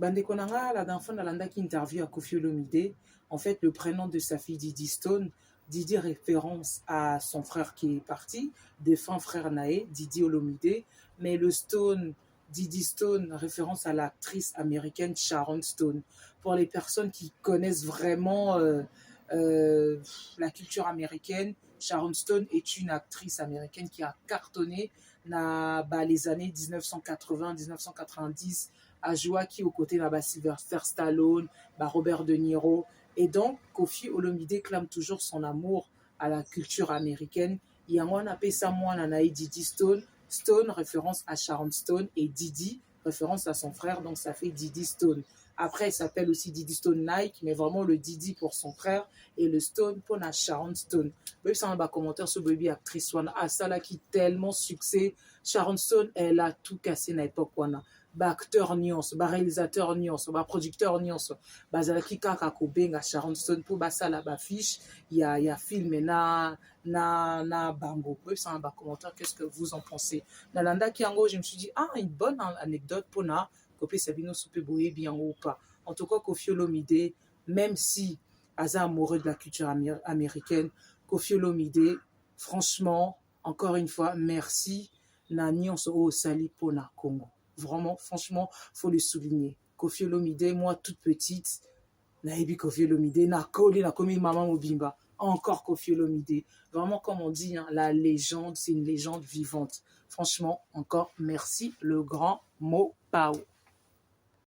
Bande Konanga, la dernière fois, dans l'anda qui interview à Koffi Olomide, en fait, le prénom de sa fille Didi Stone, Didi référence à son frère qui est parti, défunt frère Naé, Didi Olomide, mais le Stone, Didi Stone, référence à l'actrice américaine Sharon Stone. Pour les personnes qui connaissent vraiment euh, la culture américaine, Sharon Stone est une actrice américaine qui a cartonné dans les années 1980-1990 a joué qui aux côtés de Sylvester Stallone, Robert De Niro. Et donc, Koffi Olomide clame toujours son amour à la culture américaine. Il y a un appelé ça moi Nanaï Didi Stone. Stone, référence à Sharon Stone, et Didi, référence à son frère, donc ça fait Didi Stone. Après, il s'appelle aussi Didi Stone Nike, mais vraiment le Didi pour son frère et le Stone pour la Sharon Stone. Même ça, on commentaire sur Baby Actrice One. Ah, ça là qui tellement succès. Sharon Stone, elle a tout cassé à l'époque. Acteur nuance, réalisateur nuance, producteur nuance, bazalaki kaka kobenga Sharon Stone pour basala fiche, il y a film na bango. Ça en commentaire, qu'est-ce que vous en pensez? Nalanda Kiango, je me suis dit une bonne anecdote pour na copé Sabino Soupe Boye bien ou pas. En tout cas, Koffi Olomide, même si Aza amoureux de la culture américaine, Koffi Olomide, franchement, encore une fois, merci na nuance au sali pour na Congo. Vraiment, franchement, faut le souligner. Koffi Olomide, moi, toute petite, naïbi Koffi Olomide, na koli, na komi maman Mobimba. Encore Koffi Olomide. Vraiment, comme on dit, la légende, c'est une légende vivante. Franchement, encore merci, le grand mot Pao.